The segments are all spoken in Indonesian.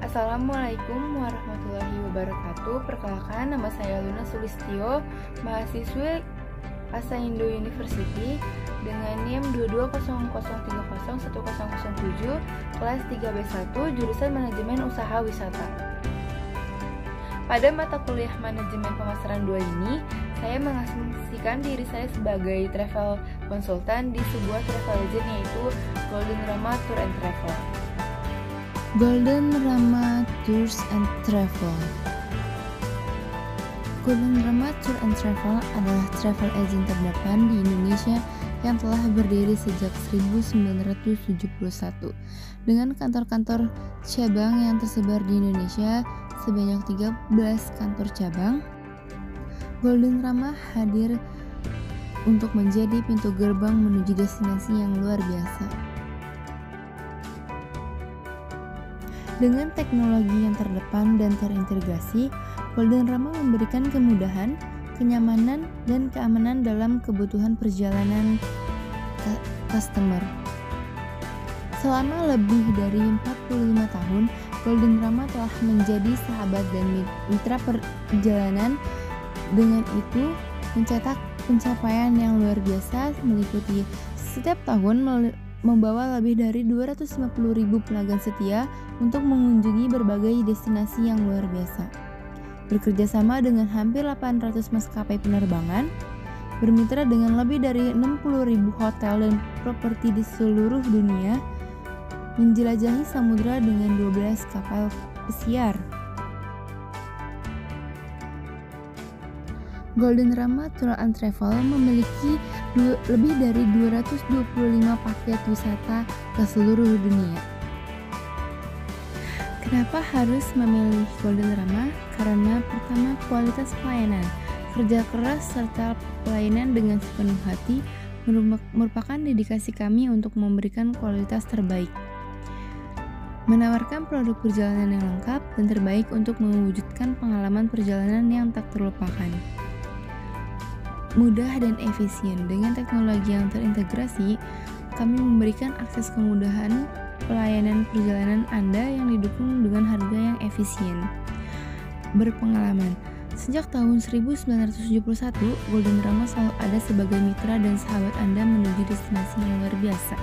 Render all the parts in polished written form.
Assalamualaikum warahmatullahi wabarakatuh. Perkenalkan, nama saya Luna Sulistyo, mahasiswi Asaindo University dengan NIM 2200301007, kelas 3B1, jurusan Manajemen Usaha Wisata. Pada mata kuliah Manajemen Pemasaran 2 ini, saya mengasumsikan diri saya sebagai travel konsultan di sebuah travel agent, yaitu Golden Rama Tour and Travel. Golden Rama Tours and Travel. Golden Rama Tour and Travel adalah travel agent terdepan di Indonesia yang telah berdiri sejak 1971 dengan kantor-kantor cabang yang tersebar di Indonesia sebanyak 13 kantor cabang. Golden Rama hadir untuk menjadi pintu gerbang menuju destinasi yang luar biasa. Dengan teknologi yang terdepan dan terintegrasi, Golden Rama memberikan kemudahan, kenyamanan, dan keamanan dalam kebutuhan perjalanan customer. Selama lebih dari 45 tahun, Golden Rama telah menjadi sahabat dan mitra perjalanan. Dengan itu, mencetak pencapaian yang luar biasa, meliputi setiap tahun membawa lebih dari 250.000 pelanggan setia untuk mengunjungi berbagai destinasi yang luar biasa. Bekerja sama dengan hampir 800 maskapai penerbangan, bermitra dengan lebih dari 60.000 hotel dan properti di seluruh dunia, menjelajahi samudra dengan 12 kapal pesiar. Golden Rama Tour and Travel memiliki lebih dari 225 paket wisata ke seluruh dunia. Kenapa harus memilih Golden Rama? Karena pertama, kualitas pelayanan, kerja keras serta pelayanan dengan sepenuh hati merupakan dedikasi kami untuk memberikan kualitas terbaik. Menawarkan produk perjalanan yang lengkap dan terbaik untuk mewujudkan pengalaman perjalanan yang tak terlupakan. Mudah dan efisien. Dengan teknologi yang terintegrasi, kami memberikan akses kemudahan pelayanan perjalanan Anda yang didukung dengan harga yang efisien. Berpengalaman. Sejak tahun 1971, Golden Rama selalu ada sebagai mitra dan sahabat Anda menuju destinasi yang luar biasa.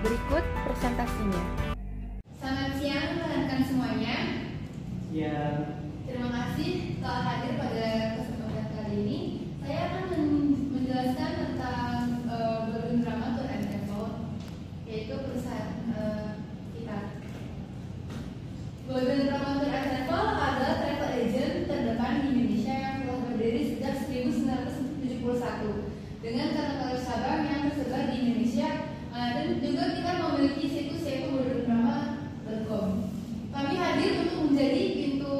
Berikut presentasinya. Selamat siang rekan-rekan semuanya. Ya. Terima kasih telah hadir pada kesempatan kali ini. Saya akan menjelaskan tentang Golden Rama Tour and Travel, yaitu perusahaan kita. Golden Rama Tour and Travel adalah travel agent terdepan di Indonesia yang telah berdiri sejak 1971 dengan kantor cabang yang tersebar di Indonesia, dan juga kita memiliki situs yaitu goldenrama.com. Kami hadir untuk menjadi pintu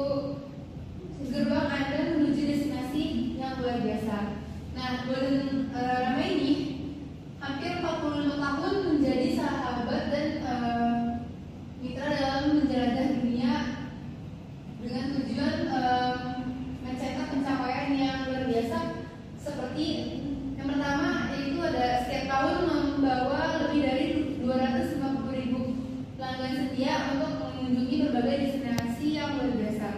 gerbang Anda menuju destinasi yang luar biasa. Nah, Golden Rama ini hampir 45 tahun menjadi sahabat dan mitra dalam menjelajah dunia dengan tujuan mencetak pencapaian yang luar biasa, seperti yang pertama yaitu ada setiap tahun membawa lebih dari 250.000 pelanggan setia untuk mengunjungi berbagai destinasi yang luar biasa.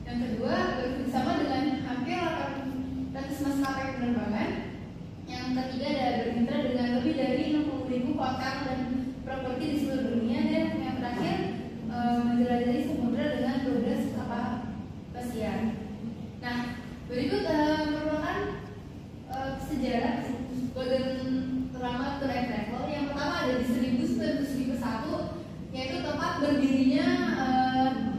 Yang kedua, bekerjasama dengan hampir 800 maskapai penerbangan. Yang ketiga, ada bermitra dengan lebih dari 60.000 hotel dan properti di seluruh dunia. Dan yang terakhir, menjelajahi samudra dengan 12 kapal pesiar. Nah, berikut merupakan sejarah Golden Rama Tour and Travel. Yang pertama ada di 1901, yaitu tempat berdirinya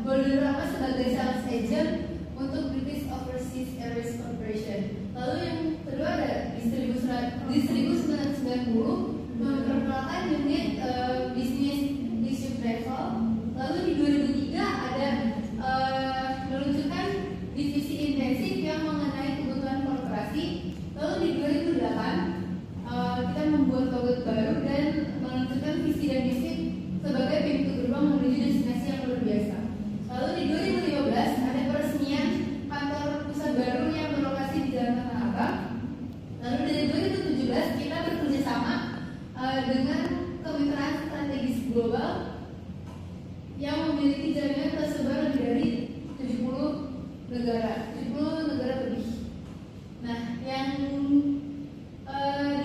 Golden Rama sebagai sales agent untuk British Overseas Airways Corporation. Lalu yang kedua ada di 1990 memperkenalkan unit bisnis leisure travel. Lalu di 2003 ada meluncurkan divisi intensif yang mengenai kebutuhan korporasi. Lalu di 2008 kita membuat logo baru dan meluncurkan visi dan misi sebagai pintu gerbang menuju destinasi yang luar biasa. Lalu di 2015 ada peresmian kantor pusat baru yang berlokasi di Jalan Tanah Abang. Lalu dari 2017 kita bekerja sama dengan global yang memiliki jaringan tersebar lebih dari 70 negara lebih. Nah, yang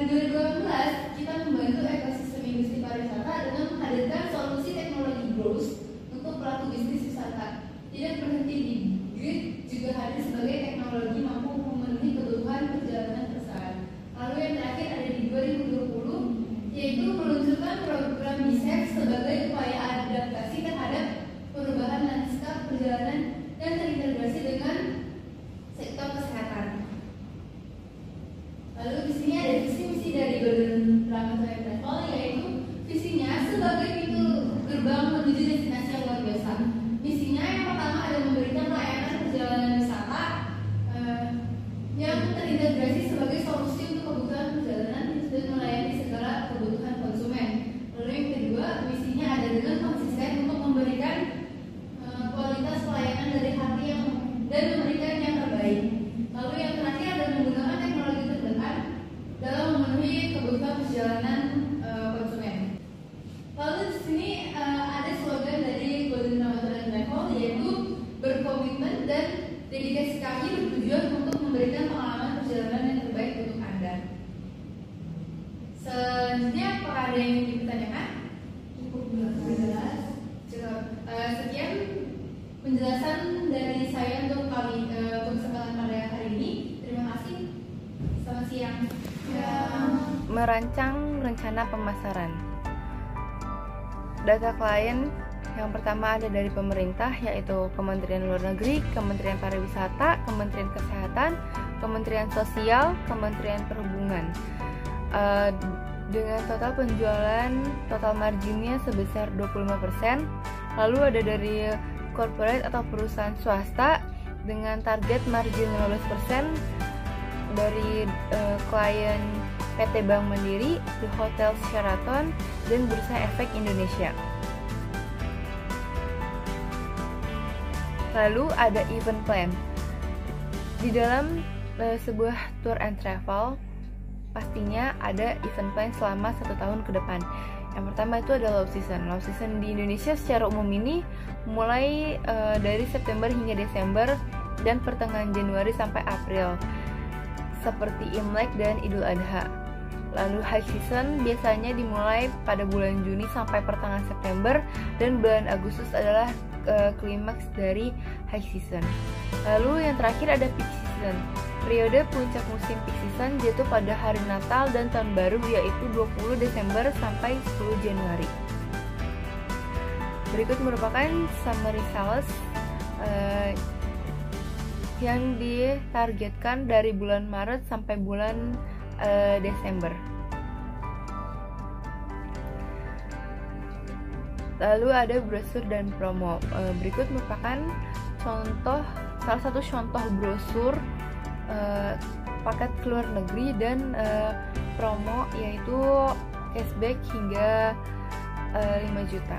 di 2018 kita membantu ekosistem industri pariwisata dengan menghadirkan solusi teknologi growth untuk pelaku bisnis wisata. Tidak berhenti di grid, juga hadir sebagai teknologi mampu memenuhi kebutuhan perjalanan perusahaan. Lalu yang terakhir ada di 2020, yaitu meluncurkan program BISEP sebagai upaya adaptasi terhadap perubahan lanskap perjalanan dan terintegrasi dengan sektor kesehatan. Lalu di sini ada visi misi dari Golden Drama Travel, yaitu visinya sebagai pintu gerbang menuju destinasi yang luar biasa. Misinya yang pertama ada memberikan layanan perjalanan wisata yang terintegrasi sebagai solusi untuk kebutuhan perjalanan dan melayani segala kebutuhan konsumen. Lalu yang kedua, misinya ada dengan konsisten untuk memberikan kualitas pelayanan dari hati yang dan memberikan yang terbaik. Lalu yang terakhir ada menggunakan teknologi terdekat dalam memenuhi kebutuhan perjalanan konsumen. Lalu di sini ada slogan dari Golden Ramadan Travel, yaitu berkomitmen dan dedikasi kami bertujuan untuk memberikan pengalaman perjalanan yang terbaik untuk Anda. Selanjutnya, apakah ada yang ingin ditanyakan? Cukup jelas. Sekian penjelasan dari saya untuk kesempatan pada hari ini. Terima kasih. Selamat siang. Merancang rencana pemasaran. Data klien yang pertama ada dari pemerintah, yaitu Kementerian Luar Negeri, Kementerian Pariwisata, Kementerian Kesehatan, Kementerian Sosial, Kementerian Perhubungan. Dengan total penjualan, total marginnya sebesar 25%. Lalu ada dari corporate atau perusahaan swasta dengan target margin 15%, dari klien PT Bank Mandiri, The Hotel Sheraton, dan Bursa Efek Indonesia. Lalu ada event plan. Di dalam sebuah tour and travel, pastinya ada event plan selama 1 tahun ke depan. Yang pertama itu ada low season. Low season di Indonesia secara umum ini mulai dari September hingga Desember dan pertengahan Januari sampai April, seperti Imlek dan Idul Adha. Lalu high season biasanya dimulai pada bulan Juni sampai pertengahan September, dan bulan Agustus adalah klimaks dari high season. Lalu yang terakhir ada peak season. Periode puncak musim peak season jatuh pada hari Natal dan Tahun Baru, yaitu 20 Desember sampai 10 Januari. Berikut merupakan summary sales yang ditargetkan dari bulan Maret sampai bulan Desember. Lalu ada brosur dan promo. Berikut merupakan salah satu contoh brosur paket ke luar negeri dan promo, yaitu cashback hingga 5 juta.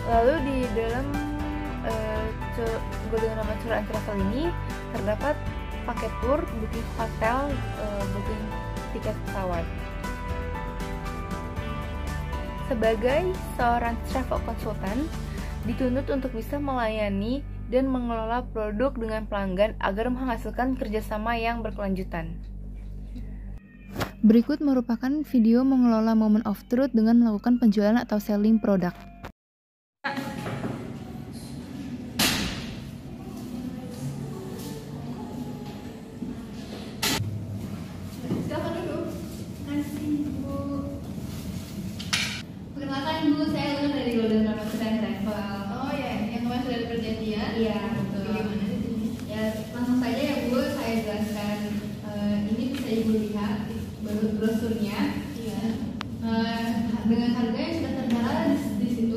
Lalu di dalam Golden Rama Tour and Travel ini terdapat paket tour, booking hotel, booking tiket pesawat. Sebagai seorang travel consultant, dituntut untuk bisa melayani dan mengelola produk dengan pelanggan agar menghasilkan kerjasama yang berkelanjutan. Berikut merupakan video mengelola moment of truth dengan melakukan penjualan atau selling produk. Silakan duduk. Kasih Bu. Perkenalkan Bu, saya Luna dari Golden Rama Tour and Travel. Oh ya, yang kemarin sudah ada perjanjian. Iya, betul. Bagaimana sih? Ya, langsung saja ya Bu, saya jelaskan. Ini bisa Ibu lihat brosurnya. Iya. Dengan harga yang sudah tertera di situ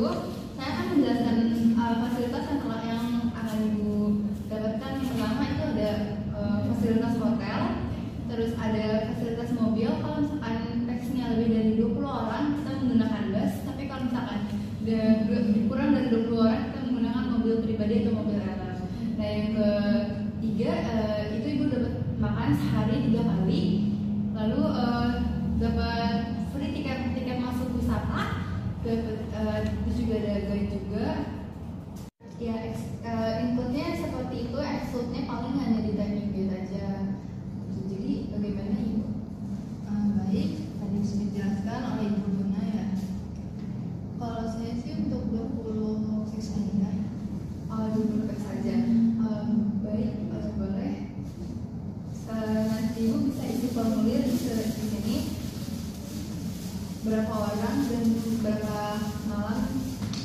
berapa orang dan berapa malam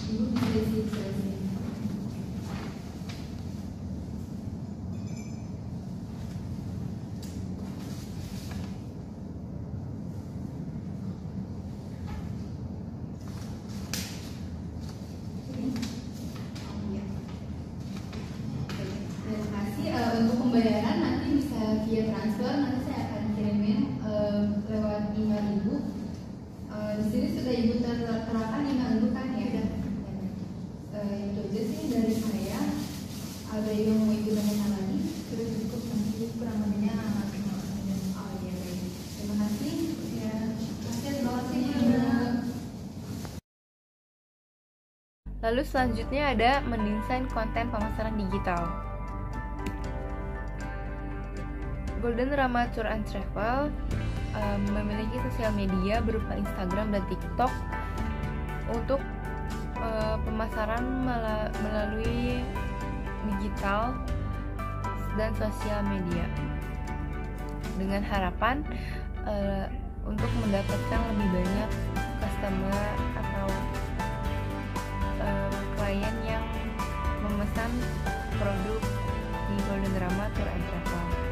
ibu bisa isi seleksi. Untuk pembayaran nanti bisa via transfer, nanti saya akan kirimin lewat email ibu. Di sini sudah ibu terapkan email ibu kan ya? Itu aja sih dari saya. Ada yang mau ibu tanyakan lagi? Sudah cukup, nanti kurang lebihnya oh iya baik. Terima kasih. Ya, terima kasih. Lalu selanjutnya ada mendesain konten pemasaran digital. Golden Rama Tour and Travel memiliki sosial media berupa Instagram dan TikTok untuk pemasaran melalui digital dan sosial media dengan harapan untuk mendapatkan lebih banyak customer atau klien yang memesan produk di Golden Rama Tour and Travel.